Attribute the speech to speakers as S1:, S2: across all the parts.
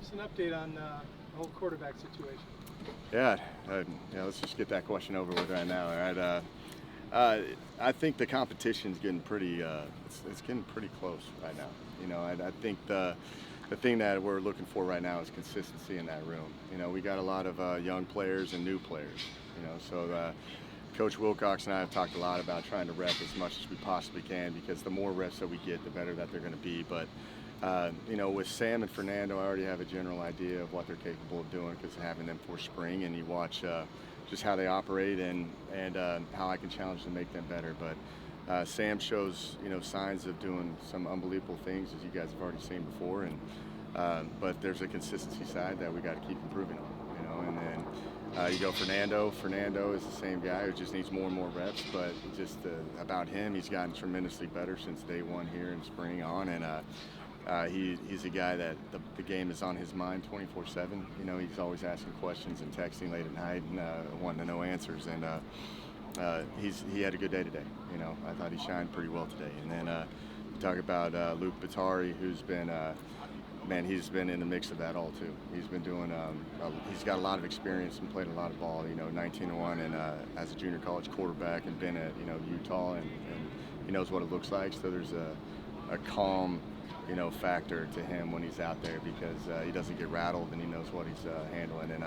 S1: Give us an update on the whole quarterback situation.
S2: Yeah, let's just get that question over with right now. All right. I think the competition's getting pretty. It's getting pretty close right now. I think the thing that we're looking for right now is consistency in that room. We got a lot of young players and new players. So Coach Wilcox and I have talked a lot about trying to rep as much as we possibly can, because the more reps that we get, the better that they're going to be. But with Sam and Fernando, I already have a general idea of what they're capable of doing because of having them for spring, and you watch just how they operate and how I can challenge them to make them better. But Sam shows signs of doing some unbelievable things, as you guys have already seen before, and but there's a consistency side that we got to keep improving on. And then you go Fernando. Fernando is the same guy who just needs more and more reps, but just about him, he's gotten tremendously better since day one here in spring on, and he's a guy that the game is on his mind 24/7. He's always asking questions and texting late at night and wanting to know answers. And he had a good day today. I thought he shined pretty well today. And then you talk about Luke Batari, who's been he's been in the mix of that all too. He's been doing he's got a lot of experience and played a lot of ball. 19-1 and as a junior college quarterback, and been at Utah, and he knows what it looks like. So there's a calm factor to him when he's out there, because he doesn't get rattled and he knows what he's handling. And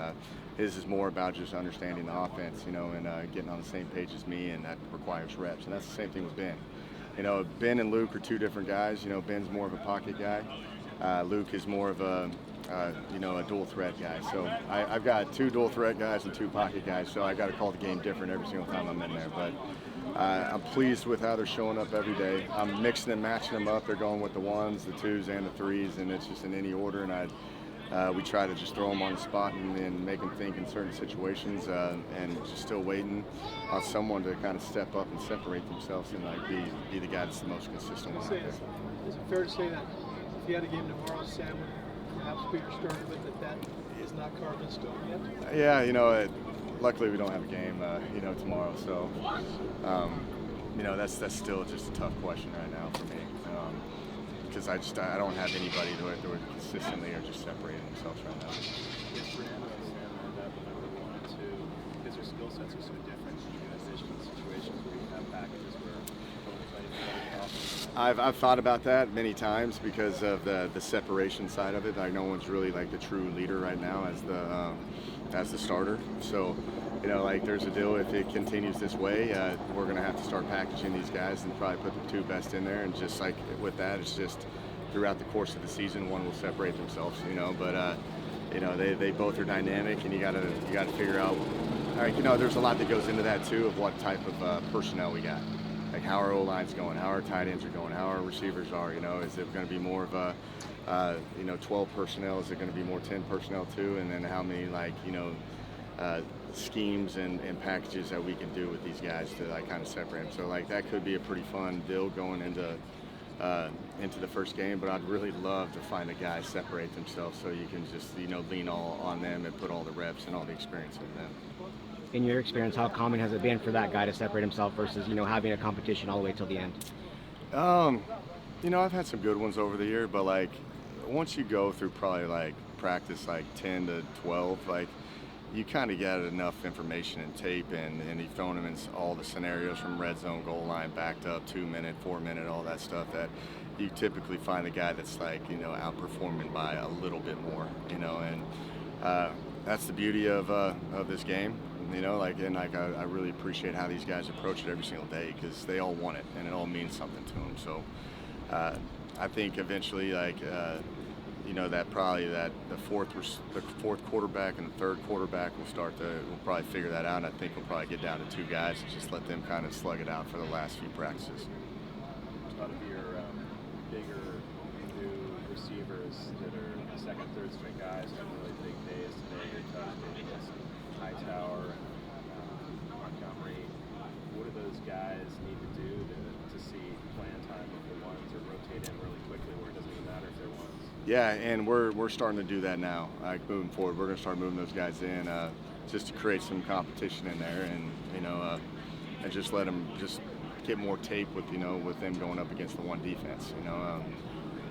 S2: his is more about just understanding the offense, and getting on the same page as me, and that requires reps. And that's the same thing with Ben. Ben and Luke are two different guys. Ben's more of a pocket guy. Luke is more of a dual threat guy. So I've got two dual threat guys and two pocket guys. So I got to call the game different every single time I'm in there. But I'm pleased with how they're showing up every day. I'm mixing and matching them up. They're going with the ones, the twos, and the threes, and it's just in any order. And we try to just throw them on the spot and make them think in certain situations, and just still waiting on someone to kind of step up and separate themselves and be the guy that's the most consistent one out there.
S1: Is it fair to say that if you had a game tomorrow, Sam would perhaps be your starter, but that is not carved in stone yet?
S2: Yeah, luckily we don't have a game, tomorrow. So, that's still just a tough question right now for me, because I don't have anybody who consistently are just separating themselves right now.
S3: If Fernando and Sam end up number 1 and 2, because their skill sets are so different, you can envision situations where you have packages where both players
S2: I've thought about that many times because of the separation side of it. Like, no one's really like the true leader right now as the starter. So, there's a deal. If it continues this way, we're going to have to start packaging these guys and probably put the two best in there. And just like with that, it's just throughout the course of the season, one will separate themselves. But they both are dynamic, and you got to figure out. There's a lot that goes into that too, of what type of personnel we got. Like how our O-line's going, how our tight ends are going, how our receivers are. Is it going to be more of a 12 personnel? Is it going to be more 10 personnel too? And then how many schemes and packages that we can do with these guys to kind of separate them. So that could be a pretty fun deal going into the first game. But I'd really love to find a guy separate themselves so you can just lean all on them and put all the reps and all the experience in them.
S4: In your experience, how common has it been for that guy to separate himself versus having a competition all the way till the end?
S2: I've had some good ones over the year, but once you go through probably practice 10 to 12, you kind of get enough information and tape, and you've thrown them in all the scenarios from red zone, goal line, backed up, 2-minute, 4-minute, all that stuff, that you typically find a guy that's outperforming by a little bit more, and that's the beauty of this game. I really appreciate how these guys approach it every single day, because they all want it and it all means something to them. So I think eventually, that probably the fourth quarterback and the third quarterback we'll probably figure that out. And I think we'll probably get down to two guys and just let them kind of slug it out for the last few practices.
S3: A lot of your bigger new receivers that are second, third string guys have really big days today. You're touched against Hightower and Montgomery. What do those guys need to do to see playing time with the ones, or rotate in really quickly where it doesn't even matter if they're ones?
S2: Yeah, and we're starting to do that now. Moving forward, we're going to start moving those guys in just to create some competition in there, and and just let them just get more tape with them going up against the one defense.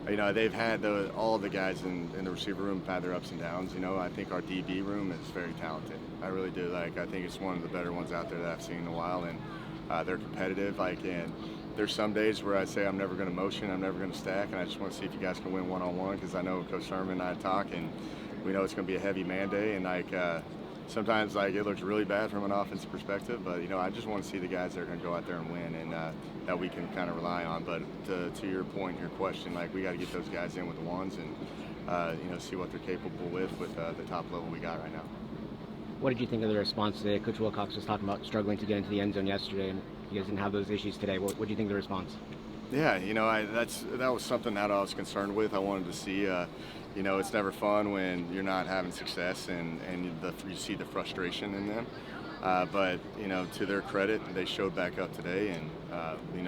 S2: they've had all the guys in the receiver room have had their ups and downs. I think our DB room is very talented. I really do. I think it's one of the better ones out there that I've seen in a while, and they're competitive. And there's some days where I say I'm never going to motion, I'm never going to stack, and I just want to see if you guys can win one-on-one, because I know Coach Sherman and I talk, and we know it's going to be a heavy man day, and sometimes it looks really bad from an offensive perspective, but I just want to see the guys that are going to go out there and win, and that we can kind of rely on. But to your point, your question, we got to get those guys in with the ones, and see what they're capable with the top level we got right now.
S4: What did you think of the response today? Coach Wilcox was talking about struggling to get into the end zone yesterday, and you guys didn't have those issues today. What did you think of the response?
S2: Yeah, that was something that I was concerned with. I wanted to see. It's never fun when you're not having success, and you see the frustration in them. But to their credit, they showed back up today, and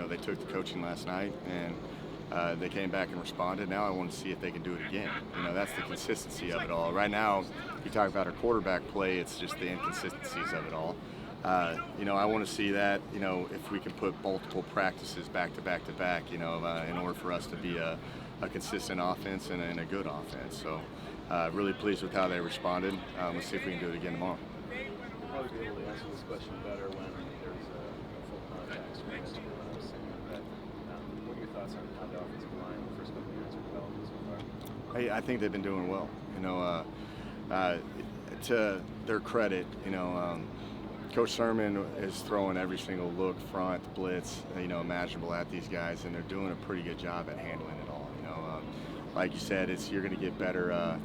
S2: they took the coaching last night, and they came back and responded. Now I want to see if they can do it again. That's the consistency of it all. Right now, you talk about our quarterback play, it's just the inconsistencies of it all. I want to see that, if we can put multiple practices back to back to back, in order for us to be a consistent offense and a good offense. So really pleased with how they responded. Let's see if we can do it again tomorrow.
S3: You'll probably be able to answer this question better when there's a full contact scrimmage. But what are your thoughts on how the offensive line the first couple of years are developing so far?
S2: I think they've been doing well. To their credit, Coach Sherman is throwing every single look, front, blitz, imaginable at these guys, and they're doing a pretty good job at handling it all. Like you said, you're going to get better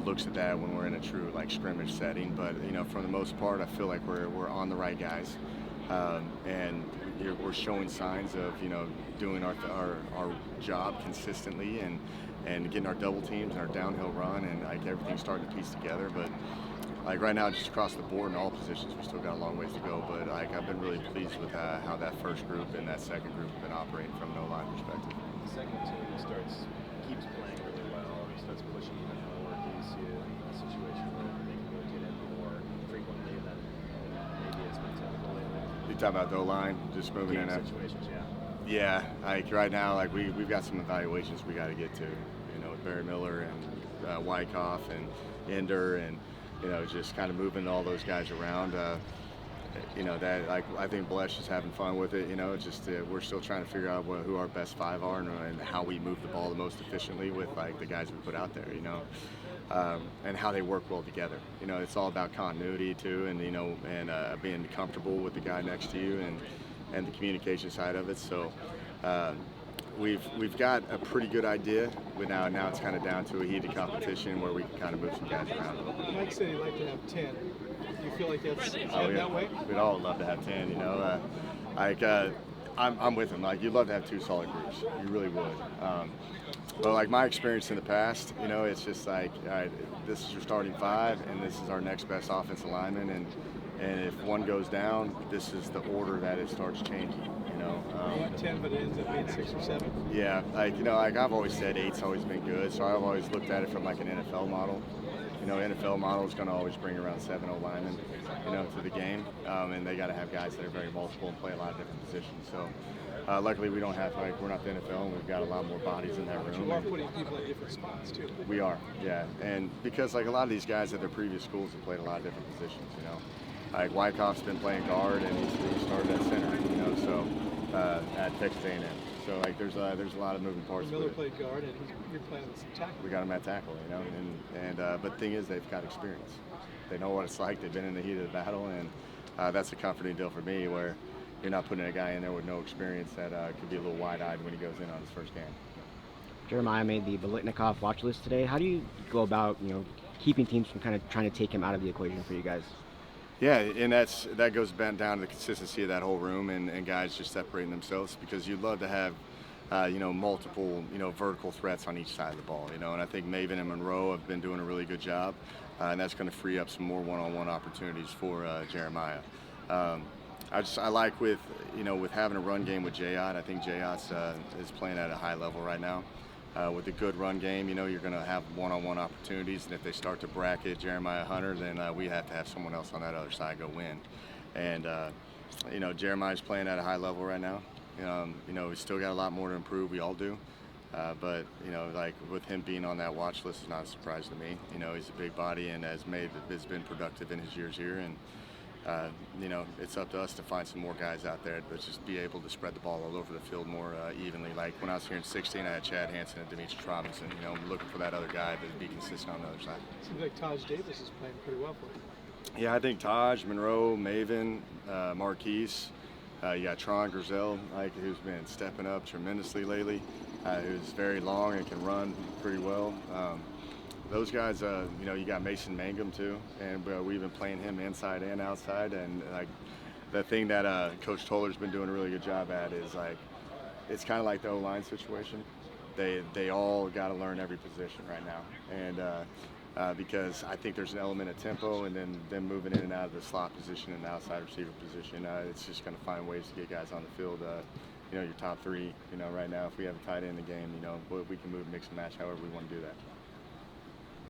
S2: looks at that when we're in a true scrimmage setting. But for the most part, I feel like we're on the right guys, and we're showing signs of doing our job consistently and getting our double teams and our downhill run, and everything's starting to piece together. But right now, just across the board in all positions, we still got a long ways to go. But I've been really pleased with how that first group and that second group have been operating from an O-line perspective.
S3: The second team keeps playing really well, starts pushing even more. Do you see a situation where they can rotate in more frequently than maybe it's been typical lately?
S2: You talking about the O-line, just moving in?
S3: Situations, yeah.
S2: Yeah, right now, we've got some evaluations we got to get to. With Barry Miller and Wyckoff and Ender, and just kind of moving all those guys around. That I think Blesh is having fun with it. We're still trying to figure out who our best five are and how we move the ball the most efficiently with the guys we put out there. And how they work well together. It's all about continuity too, and being comfortable with the guy next to you and the communication side of it. So. We've got a pretty good idea, but now it's kind of down to a heated competition where we can kind of move some guys around.
S1: Mike said he'd like to have 10. Do you feel like that's that way?
S2: We'd all love to have 10. I'm with him. You'd love to have two solid groups. You really would. But my experience in the past, it's just all right, this is your starting five, and this is our next best offensive lineman, and if one goes down, this is the order that it starts changing.
S1: You want 10, but it ends up being 6 or 7.
S2: Yeah, I've always said 8's always been good, so I've always looked at it from an NFL model. NFL model is going to always bring around 7 O-linemen, to the game, and they got to have guys that are very multiple and play a lot of different positions. So, luckily we don't have we're not the NFL, and we've got a lot more bodies in that room.
S1: But you are putting people in different spots too.
S2: We are, yeah, and because a lot of these guys at their previous schools have played a lot of different positions. Wyckoff's been playing guard, and he started at center. So. At Texas A&M. So there's a lot of moving parts.
S1: Miller played guard, and you're playing with tackle.
S2: We got him at tackle, but the thing is, they've got experience. They know what it's like. They've been in the heat of the battle, and that's a comforting deal for me, where you're not putting a guy in there with no experience that could be a little wide-eyed when he goes in on his first game.
S4: Jeremiah made the Bolitnikov watch list today. How do you go about keeping teams from kind of trying to take him out of the equation for you guys?
S2: Yeah, and that goes down to the consistency of that whole room and guys just separating themselves, because you'd love to have multiple vertical threats on each side of the ball, and I think Maven and Monroe have been doing a really good job, and that's going to free up some more one-on-one opportunities for Jeremiah. I like with having a run game with Jayot. I think Jayot is playing at a high level right now. With a good run game, you're going to have one-on-one opportunities, and if they start to bracket Jeremiah Hunter, then we have to have someone else on that other side go win. And Jeremiah's playing at a high level right now. He's still got a lot more to improve. We all do. But like with him being on that watch list is not a surprise to me. He's a big body and has been productive in his years here, and it's up to us to find some more guys out there that just be able to spread the ball all over the field more evenly. Like when I was here in 16, I had Chad Hansen and Demetrius Robinson. I'm looking for that other guy to be consistent on the other side.
S1: Seems like Taj Davis is playing pretty well for you.
S2: Yeah, I think Taj, Monroe, Maven, Marquise. You got Tron Grizel, who's been stepping up tremendously lately. Who's very long and can run pretty well. Those guys, you got Mason Mangum too, and we've been playing him inside and outside. And the thing that Coach Toller's been doing a really good job at is it's kind of like the O-line situation. They all got to learn every position right now, and because I think there's an element of tempo, and then them moving in and out of the slot position and the outside receiver position. It's just going to find ways to get guys on the field. Your top three, right now, if we have a tight end in the game, we can move, mix and match however we want to do that.